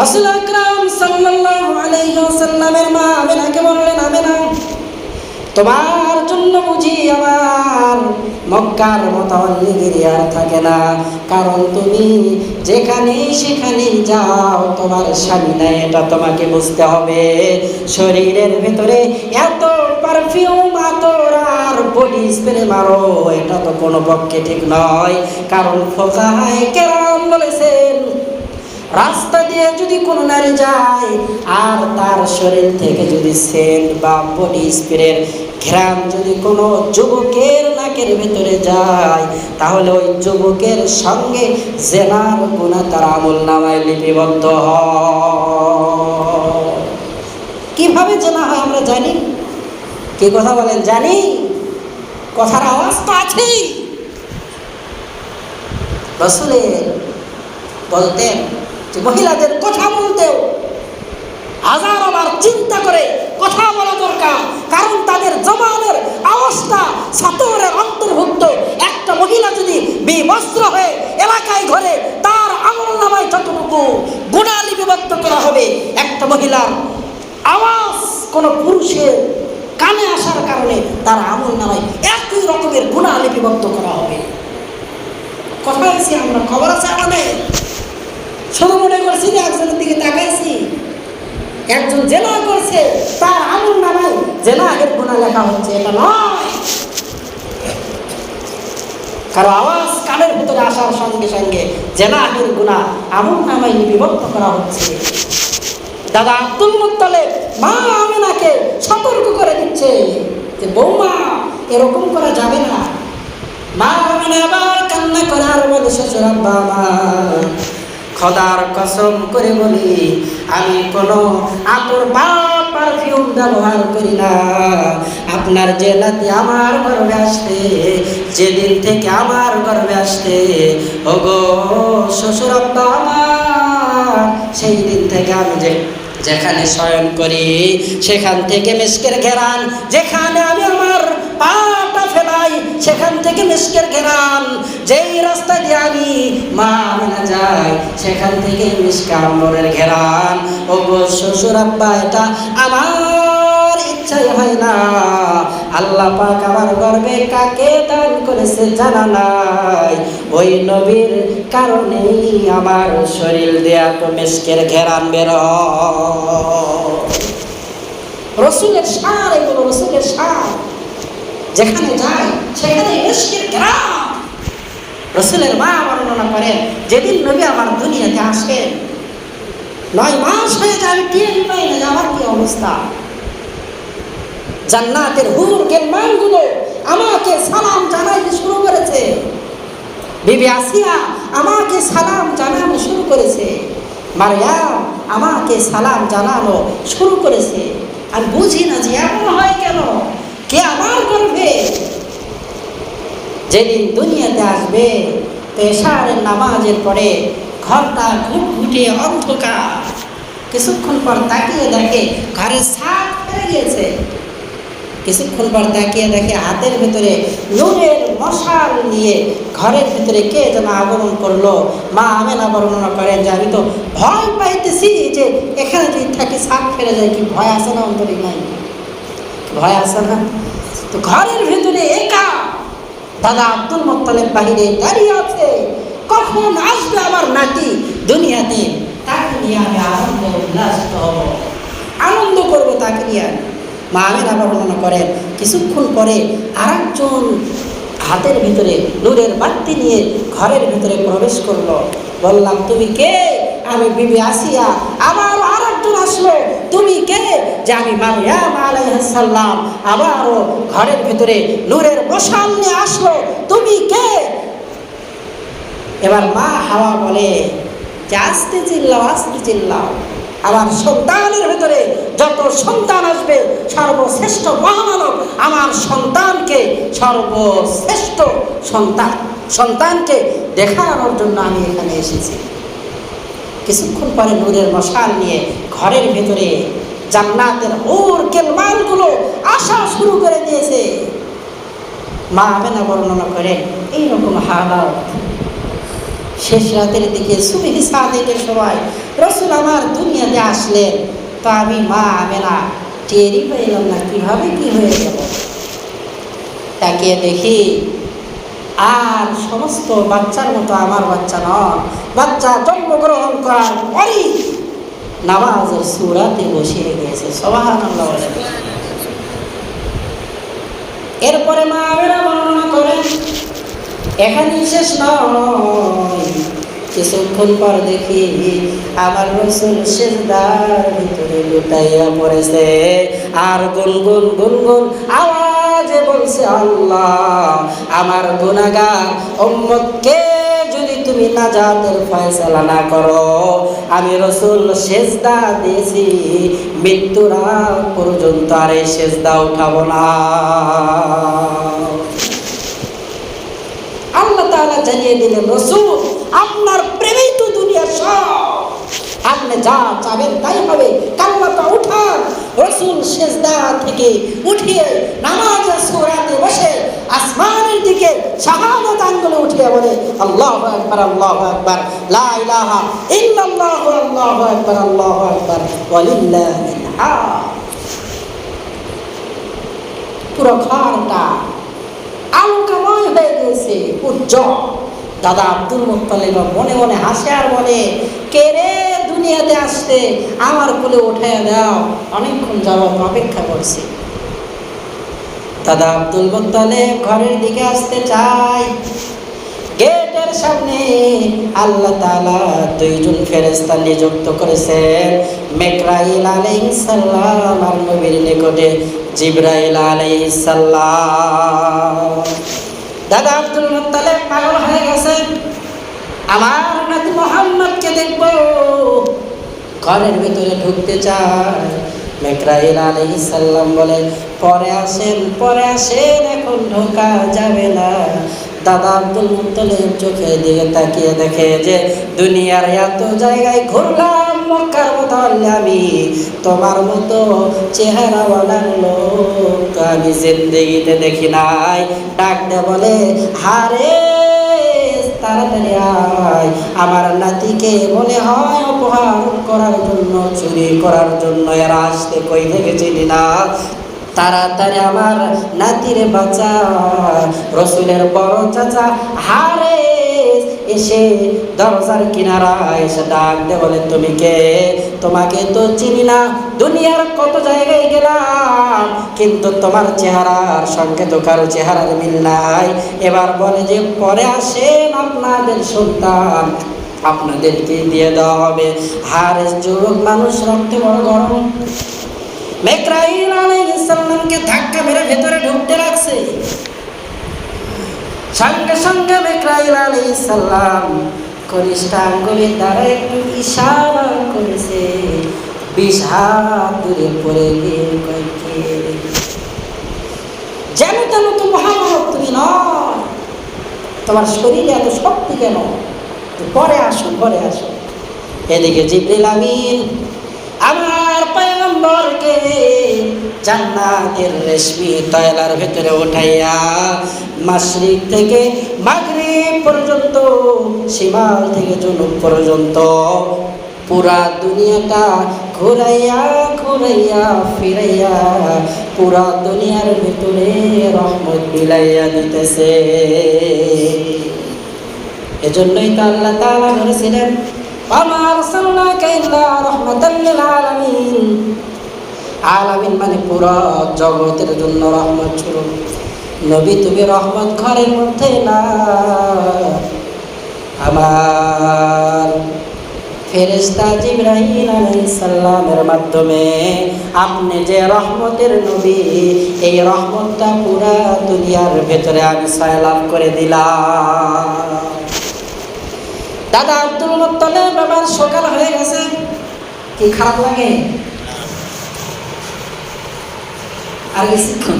রাসূল আকরাম সাল্লাল্লাহু আলাইহি ওয়াসাল্লামের মা আমিনাকে বললেন, আমিনা, তোমার জন্য বুঝি আমার মক্কার মতো অন্যগিরি আর থাকে না, কারণ তুমি যেখানে সেখানে যাও তোমার স্বামী নাই, এটা তোমাকে বুঝতে হবে। শরীরের ভিতরে এত পারফিউম আতর আর বডি স্প্রে মারো, এটা তো কোনো পক্ষে ঠিক নয়, কারণ ফুকাহায়ে কেরাম বলেছেন, রাস্তা দিয়ে যদি কোনো নারী যায় আর তার শরীর থেকে যদি সেন্ট বা বডি স্প্রের ঘ্রাণ যদি কোনো যুবকের নাকের ভেতরে যায়, তাহলে ওই যুবকের সঙ্গে জেনার গুনাহ তার আমলনামায় লিপিবদ্ধ হয়। কিভাবে জেনা হয় আমরা জানি? কি কথা বলেন? জানি। কথার আওয়াজ তো আছেই। রাসূলের বলতেন যে মহিলাদের কথা বলতেও হাজার আমার চিন্তা করে কথা বলা দরকার, কারণ তাদের জবানের আওয়াজটা সাতরের অন্তর্ভুক্ত। একটা মহিলা যদি বিবস্ত্র হয়ে এলাকায় ঘরে, তার আমলনামায় যতটুকু গুনাহ লিপিবদ্ধ করা হবে, একটা মহিলার আওয়াজ কোনো পুরুষের কানে আসার কারণে তার আমল নামায় একই রকমের গুনাহ লিপিবদ্ধ করা হবে। কথা বলছি, আমরা খবর আছে আমাদের। শুধু মনে করছি যে একজনের দিকে তাকাইছি, একজন জেনা করছে তার আমল নামায় জেনাহের গুনাহ লেখা হচ্ছে, এটা নয়। কারো আওয়াজ কানের ভিতরে আসার সঙ্গে সঙ্গে জেনাহের গুনাহ আমল নামায় লিপিবদ্ধ করা হচ্ছে। দাদা আব্দুল মুত্তালিব মা আমিনাকে সতর্ক করে দিচ্ছে যে বৌমা এরকম করা যাবে না। মা আমিনা আবার কান্না করে আর বলে, শ্বশুর আব্বা আমার, খোদার কসম করে বলি আমি কোনো আতর বা পারফিউম ব্যবহার করি না। আপনার জেলাতে আমার গর্বে আসতে, যেদিন থেকে আমার গর্বে আসতে ওগো শ্বশুর আব্বা আমার, সেই দিন থেকে আমি যেখানে শয়ন করি সেখান থেকে মিস্কের ঘেরান, যেখানে আমি আমার পাটা ফেলাই সেখান থেকে মিস্কের ঘেরান, যেই রাস্তা দিয়ে আমি মা আমিনা যাই সেখান থেকে মিস্কে আম্বরের ঘেরান। ওগো শ্বশুর আব্বা, এটা আমার ইচ্ছাই হয় না। আল্লাহ পাক আমার গর্বে কাকে দান করেছে জানা নাই, ওই নবীর কারণেই আমার শরীর দেয়া তো মিস্কের ঘেরান বের হয়। রসুলের সার, এগুলো রসুলের সার। যেখানে যায় সেখানে মিস্কের ঘেরান। রসুলের মা বর্ণনা করেন, যেদিন নবী আমার দুনিয়াতে আসেন 9 মাস হয়ে যায়, আমি টের পাই না যে আমার কি অবস্থা। জান্নাতের হুর গেলমানগুলো আমাকে সালাম জানাইতে শুরু করেছে। বিবি আসিয়া আমাকে সালাম জানানো শুরু করেছে। মারিয়াম আমাকে সালাম জানানো শুরু করেছে। আমি বুঝি না যে এমন হয় কেন, কে আমার গর্ভে। যেদিন দুনিয়াতে আসবে পেশারের নামাজের পরে ঘরটা ঘুটঘুটে অন্ধকার, কিছুক্ষণ পর তাকিয়ে দেখে ঘরের ছাদ ফেলে গিয়েছে। কিছুক্ষণ পর তাকিয়ে দেখে হাতের ভিতরে নূরের মশাল নিয়ে ঘরের ভিতরে কে যেন আগমন করলো। মা আমিনা বর্ণনা করেন যে আমি তো ভয় পাইতেছি যে এখানে যদি থাকি ছাদ ফেলে যায়, কি ভয় আছে না অন্তরে? নাই ভয় আছে না? তো ঘরের ভিতরে একা দাদা আব্দুল মুত্তালিব বাহিরে দাঁড়িয়ে আছে। কখন আসবে আমার নাতি দুনিয়াতে, তাকে নিয়ে আমি আনন্দ উল্লাসিত হব, আনন্দ করবো তাকে নিয়ে। মা আমিনা বর্ণনা করেন কিছুক্ষণ পরে আরেকজন হাতের ভিতরে নূরের বাতি নিয়ে ঘরের ভিতরে প্রবেশ করলো। বললাম, তুমি কে? আমি বিবি আসিয়া। আবার আরেকজন আসলো, তুমি কে? যে আমি মারিয়াম আলাইহিস সালাম। আবারও ঘরের ভিতরে নূরের মশাল নিয়ে আসলো, তুমি কে? এবার মা হাওয়া বলে যে আস্তে চিল্লাও, আস্তে চিল্লাও। আমার সন্তানের ভিতরে যত সন্তান আসবে সর্বশ্রেষ্ঠ মহামানব আমার সন্তানকে, সর্বশ্রেষ্ঠ সন্তানকে দেখানোর জন্য আমি এখানে এসেছি। কিছুক্ষণ পরে নূরের মশাল নিয়ে ঘরের ভেতরে জান্নাতের হুর গেলমানগুলো আসা শুরু করে দিয়েছে। মা আমিনা বর্ণনা করেন এইরকম হালাত শেষ রাতের দিকে সুবহি সাদিকের সময় রসুল আমার দুনিয়াতে আসলেন। তো আমি মা আমিনা টেরই পাইলাম না কিভাবে কি হয়ে গেল। তাকিয়ে দেখি আর সমস্ত বাচ্চার মতো আমার বাচ্চা নন। বাচ্চা জন্মগ্রহণ করার পরই নামাজের সূরাতে বসিয়ে গিয়েছে। সুবহানাল্লাহ। এরপরে মা আমিনা বর্ণনা করেন এখানেই শেষ নয়, কিছুক্ষণ পর দেখি আমার রাসূল সিজদার ভিতরে লুটাইয়া পড়েছে আর গুনগুন গুনগুন আওয়াজে বলছে, আল্লাহ আমার গুনাহগার উম্মতকে যদি তুমি নাজাতের ফয়সালা না করো, আমি রাসূল সিজদা দিয়েছি মৃত্যুর আগ পর্যন্ত আর এই সিজদা উঠাবো না। আল্লাহ তাআলা জানিয়ে দিলেন, রাসূল আপনার প্রেমেই তো দুনিয়ার সব, আপনি যা চাবেন তাই হবে। কাল্লাটা উঠান। রাসূল সিজদা থেকে উঠিয়ে নামাজের সূরাতে বসে আসমানের দিকে শাহাদাত আঙ্গুলে উঠিয়ে বলে, আল্লাহু আকবার, আল্লাহু আকবার, লা ইলাহা ইল্লাল্লাহু, আল্লাহু আকবার, আল্লাহু আকবার। ওয়ালিল্লাহিল হাম। পুরো ঘরটা আলোকময় হয়ে গেছে, উজ্জ্বল। দাদা আব্দুল মুত্তালিব মনে মনে হাসে আর বলে, কে রে দুনিয়াতে আসতে, আমার কোলে উঠাইয়া দাও, অনেকক্ষণ যাবত অপেক্ষা করছি। দাদা আব্দুল মুত্তালিব ঘরের দিকে আসতে চায়, গেটের সামনে আল্লাহ তাআলা দুইজন ফেরেশতা নিযুক্ত করেছেন, মিকরাইল আলাইহিস সালাম আর নবীর নিকটে জিবরাইল আলাইহিস সালাম। দাদা আব্দুল মুত্তালিব পাগল হয়ে গেছে, আমার নাতি মুহাম্মদকে দেখব। ঘরের ভিতরে ঢুকতে চায়, মিকরাইল আলাইহিস সালাম বলে, পরে আসেন, এখন ঢোকা যাবে না। দাদা আব্দুল মুত্তালিব চোখের দিকে তাকিয়ে দেখে যে দুনিয়ার এত জায়গায় ঘুরলাম, মক্কার মতো আমি তোমার মতো চেহারাওয়ালা লোক আমি জিন্দেগিতে দেখি নাই। ডাকতে বলে, হারে তাড়াতাড়ি আয়, আমার নাতিকে মনে হয় অপহরণ করার জন্য, চুরি করার জন্য এরা আসতে, কই থেকে চিনি না, তাড়াতাড়ি আমার নাতিরে বাঁচা। রসুলের বড় চাচা হারেস এসে দরজার কিনারায় এসে ডাক দে বলে, তুমি কে? তোমাকে তো চিনি না, দুনিয়ার কত জায়গায় গেলাম, কিন্তু তোমার চেহারার সঙ্গে তো কারো চেহারার মিল নাই। এবার বলে যে পরে আসেন আপনাদের সন্তান, আপনাদেরকে দিয়ে দেওয়া হবে। হারেস যুবক মানুষ, রক্তে বড় গরম। মিকরাইল আলাইহিস সালামকে ধাক্কা মেরে ভেতরে ঢুকতে লাগছে। সঙ্গে সঙ্গে মিকরাইল আলাইহিস সালাম কনিষ্ঠ আঙ্গুলের দ্বারা একটু ইশারা করেছে, 20 হাত দূরে পড়ে গিয়ে কয়েকে, যেন তেন তো মুহাম্মদ তুমি নয়, তোমার শরীরে এত শক্তি কেন? পরে আসো, পরে আসো। এদিকে জিবরিল আমিন আমার পয়গম্বরকে জান্নাতের রেশমি তয়লার ভেতরে উঠাইয়া মাশরিক থেকে মাগরিব পর্যন্ত, শিমাল থেকে জুনুব পর্যন্ত পুরা দুনিয়াটা ঘুরাইয়া ঘুরাইয়া ফিরাইয়া পুরা দুনিয়ার ভেতরে রহমত বিলাইয়া দিতেছে। এজন্যই তো আল্লাহ তাআলা বলেছিলেন, ওয়া আরসালনাকা ইল্লা রাহমাতাল লিল আলামিন। আলামিন মানে পুরো জগতের জন্য রহমত ছিল। নবী তুমি রহমত ঘরের মধ্যে না, আমার ফেরেশতা জিবরাইল আলাইহিস সালামের মাধ্যমে আপনি যে রহমতের নবী, এই রহমতটা পুরা দুনিয়ার ভেতরে আমি সায়লাভ করে দিলাম। দাদা আব্দুল মুত্তালিব বাবার সকাল হয়ে গেছে, কি খারাপ লাগে? আর কিছুক্ষণ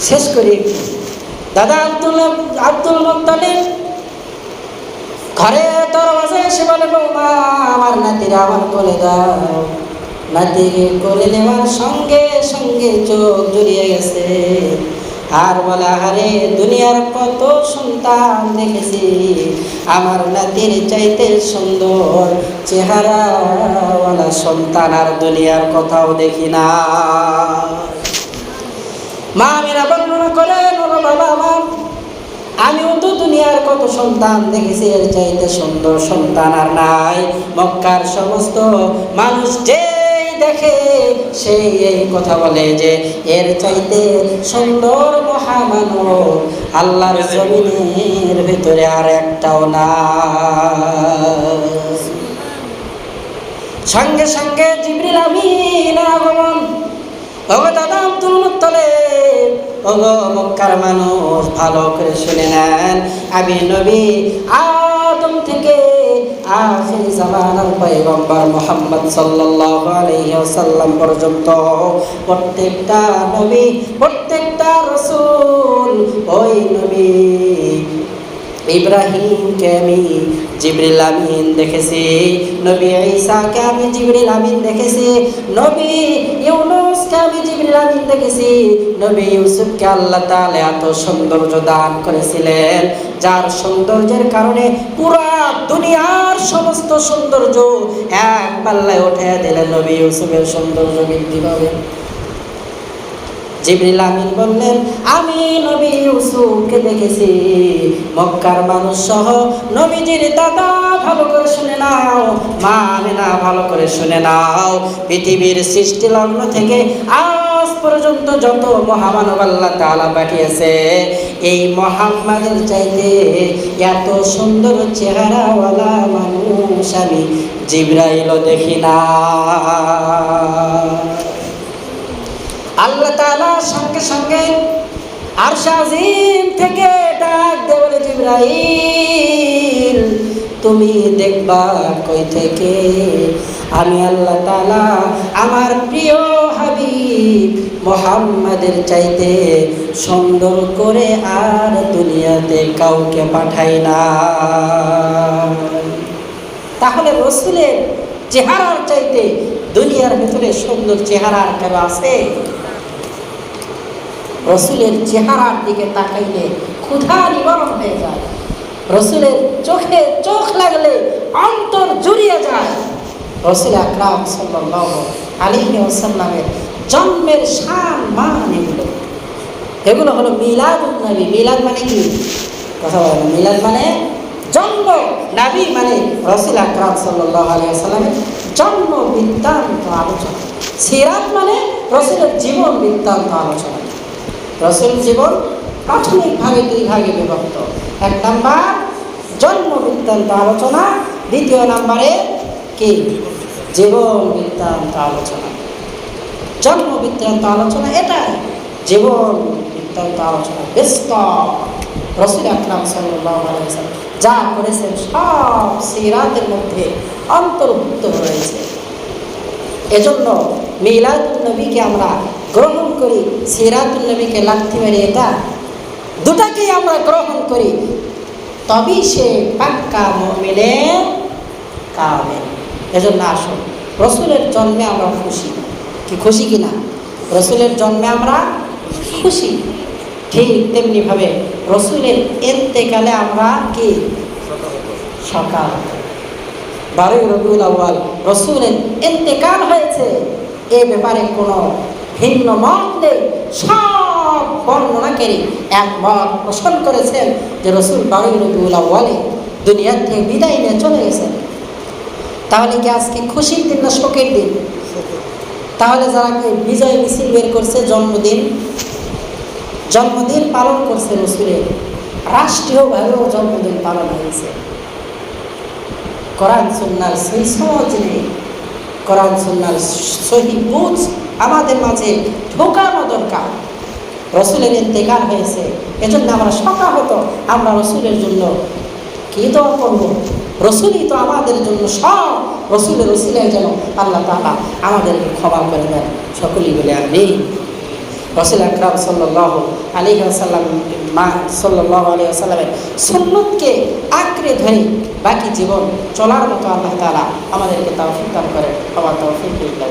শেষ করি। দাদা আব্দুল মুত্তালিব ঘরে দরওয়াজায় এসে বলে, বৌমা আমার নাতিরা আমার কোলে দাও। নাতিকে কোলে নেওয়ার সঙ্গে সঙ্গে চোখ জুড়িয়ে গেছে আর বলে, আরে দুনিয়ার কত সন্তান দেখেছি, আমার নাতির চাইতে সুন্দর চেহারাওয়ালা সন্তান আর দুনিয়ার কোথাও দেখি না। মা আমিনা বর্ণনা করেন, ওরে বাবা আমার, আমিও তো দুনিয়ার কত সন্তান দেখেছি, এর চাইতে সুন্দর সন্তান আর নাই। মক্কার সমস্ত মানুষ যেই দেখে সেই এই কথা বলে যে এর চাইতে সুন্দর মহামানব আল্লাহর জমিনের ভিতরে আর একটাও না। সঙ্গে সঙ্গে জিবরিল আমিন আগমন। ওগো দাদা আব্দুল মুত্তালিব, ওগো মক্কার মানুষ, ভালো করে শুনে নেন, আমি নবী আদম থেকে আখির জামানার পয়গম্বর মুহাম্মদ সাল্লাল্লাহু আলাইহি ওয়াসাল্লাম পর্যন্ত প্রত্যেকটা নবী, প্রত্যেকটা রাসূল ওই নবী ইব্রাহিমকে আমি জিবরিল আমিন দেখেছি, নবী ঈসাকে আমি জিবরিল আমিন দেখেছি, নবী ইউনূসকে আমি জিবরিল আমিন দেখেছি, নবী ইউসুফকে আল্লাহ তাআলা এত সৌন্দর্য দান করেছিলেন যার সৌন্দর্যের কারণে পুরা দুনিয়ার সমস্ত সৌন্দর্য এক পাল্লায় উঠে দিলেন, নবী ইউসুফের সৌন্দর্য বৃদ্ধি পাবে। জিবরিল আমিন বললেন, আমি নবী ইউসুফকে দেখেছি। মক্কার মানুষ সহ নবীজির দাদা ভালো করে শুনে নাও, মা আমিনা ভালো করে শুনে নাও, পৃথিবীর সৃষ্টি লগ্ন থেকে আজ পর্যন্ত যত মহামানব আল্লাহ তাআলা পাঠিয়েছে, এই মুহাম্মাদের চাইতে এত সুন্দর চেহারাওয়ালা মানুষ আমি জিবরাইলও দেখি না। আল্লাহ তাআলা সঙ্গে সঙ্গে আরশ আজিম থেকে ডাক দিয়ে বলে, জিবরাইল তুমি দেখবা কই থেকে? আমি আল্লাহ তাআলা আমার প্রিয় হাবিব মুহাম্মাদের চাইতে সুন্দর করে আর দুনিয়াতে কাউকে পাঠাই না। তাহলে রাসূলের চেহারার চাইতে দুনিয়ার ভিতরে সুন্দর চেহারা আর কারো আছে? রাসূলের চেহারার দিকে তাকাইলে ক্ষুধা নিবারণ হয়ে যায়, রাসূলের চোখে চোখ লাগলে অন্তর জুড়িয়ে যায়। রাসূল আকরাম সাল্লাল্লাহু আলাইহি ওয়াসাল্লামের জন্মের শান মান এগুলো হলো মিলাদুন নবী। মিলাদ মানে কি? কথা বলেন। মিলাদ মানে জন্ম, নবী মানে রাসূল আকরাম সাল্লাল্লাহু আলাইহি ওয়াসাল্লামের জন্ম বৃত্তান্ত আলোচনা। সিরাত মানে রাসূলের জীবন বৃত্তান্ত আলোচনা। রাসূল জীবন প্রাথমিকভাবে দুই ভাগে বিভক্ত। এক নাম্বার জন্ম বৃত্তান্ত আলোচনা, দ্বিতীয় নাম্বারে কি? জীবন বৃত্তান্ত আলোচনা। জন্ম বৃত্তান্ত আলোচনা এটাই, জীবন বৃত্তান্ত আলোচনা ব্যস্ত। রাসূল আকরাম সাল্লাল্লাহু আলাইহি ওয়াসাল্লাম যা করেছেন সব সিরাতের মধ্যে অন্তর্ভুক্ত রয়েছে। এজন্য মিলাদুন নবীকে আমরা গ্রহণ করি, সিরাতুন নবীকে লাথি মারি, এটা দুটাকেই আমরা গ্রহণ করি, তবেই সে পাক্কা মুমিনে কামেল। এজন্য আসুন, রাসূলের জন্মে আমরা খুশি, কি খুশি কিনা? রাসূলের জন্মে আমরা খুশি, ঠিক তেমনিভাবে রাসূলের ইন্তেকালে আমরা কি সকাল। 12 রবিউল আউয়াল রাসূলের ইন্তেকাল হয়েছে, এ ব্যাপারে কোনো ভিন্ন মত নেই। সব বর্ণনাকারী একমত পোষণ করেছেন যে রাসূল 12 রবিউল আউয়ালে দুনিয়া থেকে বিদায় নিয়ে চলে গেছেন। তাহলে কি আজকে খুশির দিন না শোকের দিন? তাহলে যারা বিজয় মিছিল বের করছে, জন্মদিন পালন করছে রাসূলের, রাষ্ট্রীয়ভাবেও জন্মদিন পালন হয়েছে। কোরআন সুন্নাহর সহি সমঝ নেই, কোরআন সুন্নাহর সহি বুঝ আমাদের মাঝে ঢোকানো দরকার। রাসূলের ইন্তেকাল হয়েছে, এজন্য আমরা শোকাহত। আমরা রাসূলের জন্য কি দোয়া করবো? রাসূলই তো আমাদের জন্য সব। রাসূলের ওসিলায় যেন আল্লাহ তাআলা আমাদেরকে ক্ষমা করে দেন, সকলেই বলে আমিন। রাসূল আকরাম সাল্লাল্লাহু আলাইহি ওয়াসাল্লামের সুন্নতকে আঁকড়ে ধরে বাকি জীবন চলার মতো আল্লাহ তাআলা আমাদেরকে তৌফিক দান করে। আমার তৌফিক বিল্লাহ।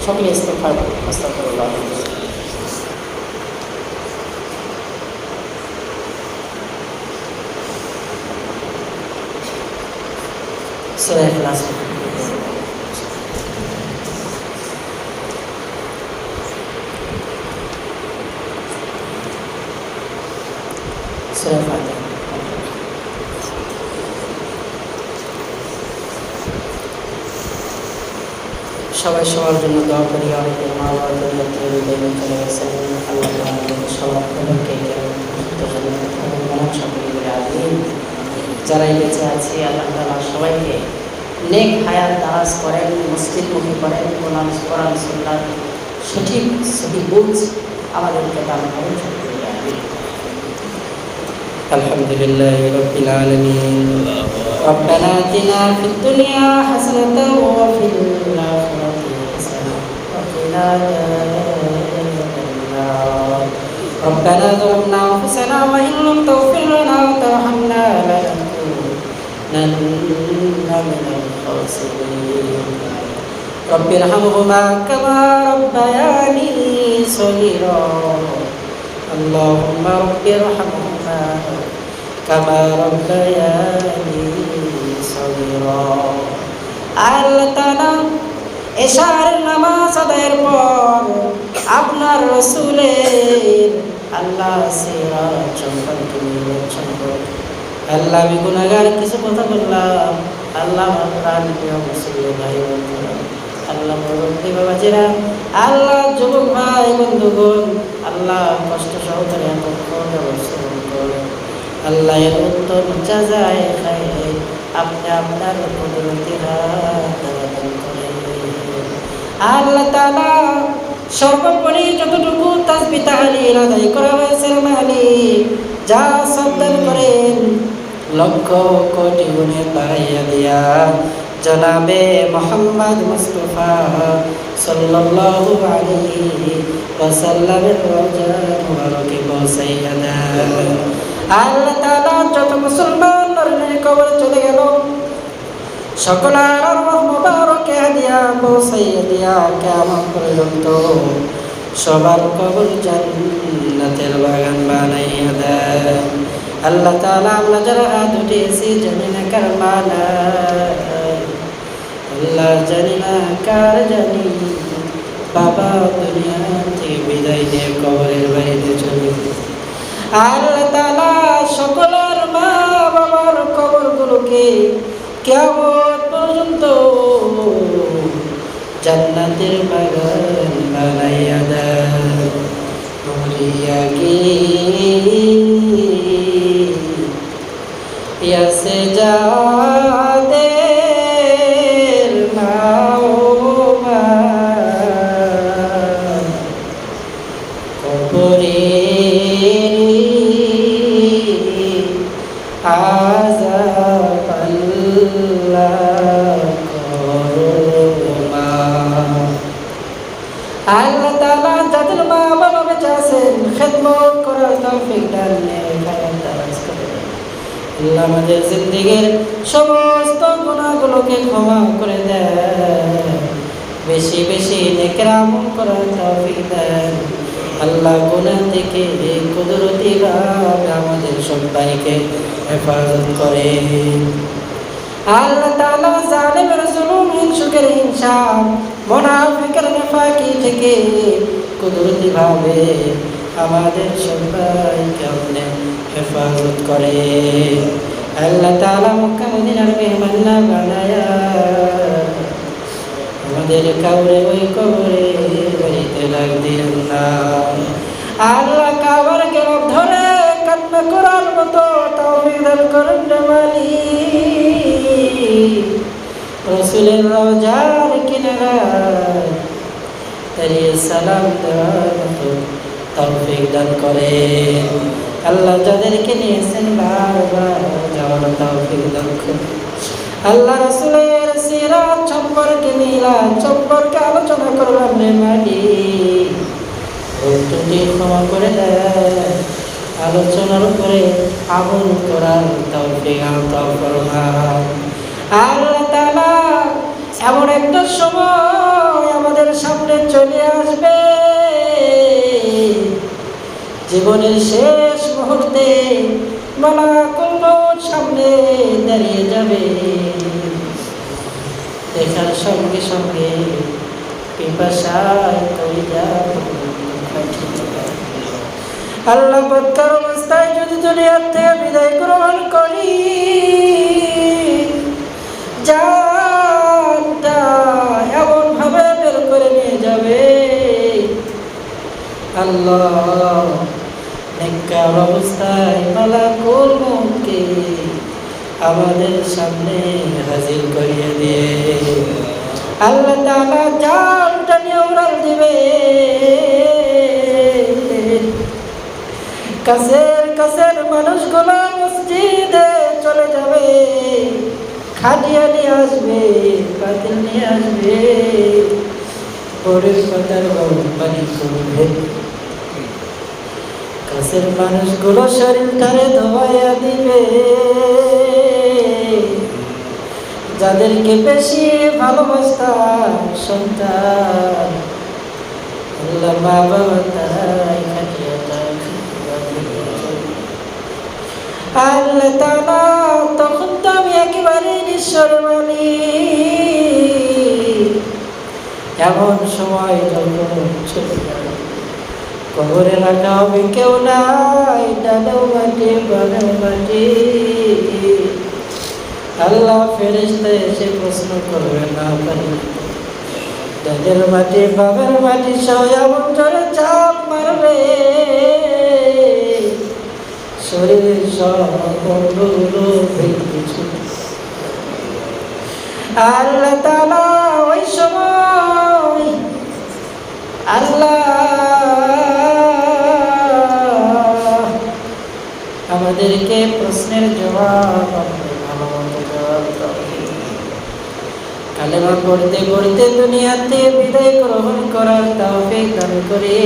সকলে ইস্তিগফার আস্তাগফিরুল্লাহ। সূরা ইখলাস। সবাই সবার জন্য দোয়া করি। অনেকের মা বাবা চলে গেছেন, আল্লাহ সবাইকে সকলে বলে আমিন। যারাই বেঁচে আছে আল্লাহ তাআলা সবাইকে নেক হায়াত দারাজ করেন, মসজিদমুখী করেন, কোরআন সুন্নাহর সঠিক সহি বুঝ আমাদেরকে দান করেন, সকলে বলে আমিন। আলহামদুলিল্লাহি রাব্বিল আলামিন। রব্বানা আতিনা ফিদ দুনিয়া হাসানাতাও ওয়া ফিল আখিরাতি হাসানাতাও ওয়া কিনা আযাবান্নার। রব্বানা যালামনা আনফুসানা ওয়া ইন লাম তাগফির লানা ওয়া তারহামনা من الخاسرين رب ارحمهما كما ربياني صغيرا اللهم رب ارحمهما كما ربياني صغيرا আল্লাহ তাআলা এশার নামাজ আদায়ের পর আপনার রাসূলের আল্লাহ সিরাত সম্পর্কে নির্বাচন করুন। আল্লাহ আমি গুনাহগার কিছু কথা বললাম, আল্লাহ আমার প্রাণ প্রিয় মুসলিম ভাই বন্ধুরা, আল্লাহ মুরব্বী বাবাজিরা, আল্লাহ যুবক ভাই বন্ধুগণ, আল্লাহ কষ্ট সহকারে এতক্ষণ অবস্থান করেন। আল্লাহ এর উত্তম জাযায়ে খায়র আপনি আপনার কুদরতের হাত দান করেন। আল্লাহ তাআলা সর্বোপরি যতটুকু তাসবিহ তাহলিল আদায় করা হয়েছে মালিক যা সাবধান করেন লক্ষ কোটি গুণে বাড়াইয়া দিয়া জনাবে মুহাম্মদ মুস্তাফা সাল্লাল্লাহু আলাইহি ওয়াসাল্লামের রওজা মুবারকে পৌঁছাইয়া দেন। আল্লাহ তাআলা যত মুসলমান নরনারী কবরে চলে গেল সকলের রূহ মুবারকে হাদিয়া পৌঁছাইয়া দিয়া কিয়ামত পর্যন্ত সবার কবর জান্নাতের বাগান বানাইয়া দেন। আল্লাহ তাআলা আমরা যারা হাত উঠিয়েছি জানি না কার মানা, আল্লাহ জানি না কার জানি বাবা দুনিয়া থেকে বিদায় দিয়ে কবরের বাইরে চলে গেছে। আল্লাহ তাআলা সকলের মা বাবার কবরগুলোকে কিয়ামত পর্যন্ত জান্নাতের বাগান বানাইয়া দেন। মরিয়া গিয়া সে যাদের মা কবরে আযাব আল্লাহ করমা। আল্লাহ তাআলা যাদের মা বাবা বেঁচে আছেন খেদমত করার তৌফিক দান করেন। আল্লাহ আমাদের জিন্দেগীর সমস্ত গুনাহগুলোকে ক্ষমা করে দেন, বেশি বেশি নেকের আমল করার তৌফিক দেন। আল্লাহ গুনাহ থেকে কুদরতি ভাবে আমাদের সবাইকে হেফাজত করেন। আল্লাহ তাআলা জালিমের জুলুম হিংসুকের হিংসা মুনাফিকের নেফাকি থেকে কুদরতি ভাবে আমাদের সবাইকে আপনি হেফাজত করেন। আল্লাহ তাআলা মক্কা মদিনার মেহমান না বানায়া আমাদের কাউরে ওই কবরে বাড়িতে লাগ দিন না। আল্লাহ কাবার গেরব ধরে কান্না করার মতো তৌফিক দান করেন রে মালিক। রাসূলের রওজার কিনারায় দাঁড়িয়ে সালাম দেওয়ার মতো তৌফিক দান করেন। আল্লাহ যাদেরকে নিয়েছেন বারবার যাওয়ার তৌফিক দান করেন। আল্লাহ রাসূলের সিরাত সম্পর্কে মিলাদ সম্পর্কে আলোচনা করলাম রে মালিক, ভুলত্রুটি ক্ষমা করে দেন। আলোচনার উপরে আমল করার তৌফিক আতা ফরমান। আল্লাহ তাআলা এমন একটা সময় আমাদের সামনে চলে আসবে জীবনের শেষ মুহূর্তে মালাকুল মউত সামনে দাঁড়িয়ে যাবে। দেখার সঙ্গে সঙ্গে পিপাসায় কলিজা আল্লাহ বদকার অবস্থায় যদি দুনিয়ার থেকে বিদায় গ্রহণ করি জানটা এমন ভাবে বের করে নিয়ে যাবে আল্লাহ নেককার অবস্থায় মালাকুল মউতকে আমাদের সামনে হাজির করিয়ে দিয়ে আল্লাহ তাআলা জানটা নিয়ে উড়াল দিবে। কাছের মানুষগুলো মসজিদে চলে যাবে, খাটিয়া নিয়ে আসবে, পাতিল নিয়ে আসবে, পরের পাতার পানি করবে। কাছের মানুষগুলো শরীরটারে ধোয়াইয়া দিবে, যাদেরকে বেশি ভালোবাসতাম সন্তান, আল্লাহ মা বাবা তারাই আল্লাহ তাআলা তখন তো আমি একেবারে নিঃস্বর মানি। এমন সময় যখন চলে যাবে, কবরে রাখা হবে কেউ নাই, ডানেও মাটি বামেও মাটি। আল্লাহ ফেরেশতা এসে প্রশ্ন করবে না পারি, ডানের মাটি বামের মাটি সহ এমন জোরে চাপ মারবে, শরীরের সব অঙ্গগুলো ভেঙে ছুটবে। আল্লাহ তাআলা ওই সময় আল্লাহ আমাদেরকে প্রশ্নের জবাব কালেমা পড়তে পড়তে দুনিয়াতে বিদায় গ্রহণ করার তৌফিক দান করে।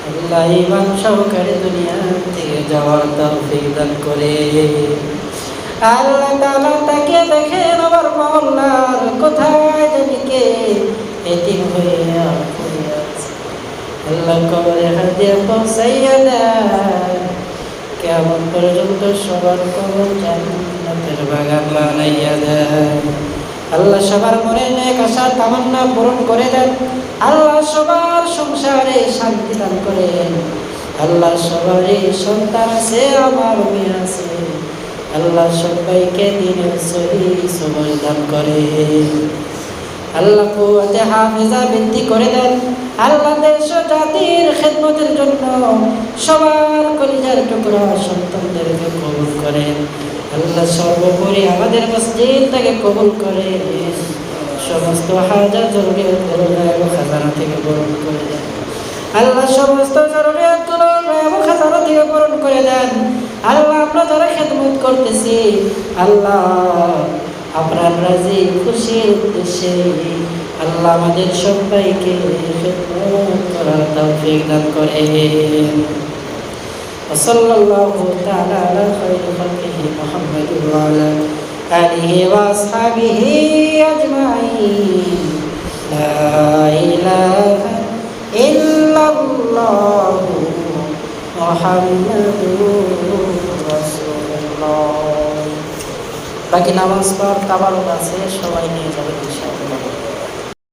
আল্লাহ ঈমান সহকারে দুনিয়া থেকে যাওয়ার তৌফিক দান করে। আল্লাহ তাআলা তাকে দেখেন আমার মহল্লার কোথায় জানি কে এতিম হয়ে পড়ে আছে। আল্লাহ কবরে হাত দিয়ে পৌঁছাইয়া দেন, কিয়ামত পর্যন্ত সবার কবর জান্নাতের বাগান বানাইয়া দেন। আল্লাহ সবার মনে নেক আশা তামান্না পূরণ করে দেন। আল্লাহ সবার সংসারে শান্তি দান করেন। আল্লাহ সবারই সন্তান আছে, আমার মেয়ে আছে, আল্লাহ সবাইকে দিনের সহি সবল দান করে। আল্লাহ কুওয়াতে হাফেজা বৃদ্ধি করে দেন। আল্লাহ দেশ ও জাতির খেদমতের জন্য সবার কলিজার টুকরা সন্তানদেরকে কবুল করেন। আল্লাহ সর্বোপরি আমাদের মসজিদটাকে কবুল করে সমস্ত হাজার জরুরিয়াতগুলো এবং খাজানা থেকে পূরণ করে দেন। আল্লাহ সমস্ত জরুরিয়াতগুলো এবং খাজানা থেকে পূরণ করে দেন। আল্লাহ আমরা যারা খেদমত করতেছি, আল্লাহ আপনার রাজি খুশির উদ্দেশ্যে আল্লাহ আমাদের সবাইকে খেদমত করার তৌফিক দান করেন। সাল্লাল্লাহু তাআলা আলা খায়রি খালকিহি মুহাম্মাদিন ওয়া আলা আলিহি ওয়া আসহাবিহি আজমাইন। লা ইলাহা ইল্লাল্লাহু মুহাম্মাদুর রাসূলুল্লাহ। বাকি নামাজ পড় তাবারক আছে, সবাই নিয়ে যাবেন ইনশাআল্লাহ।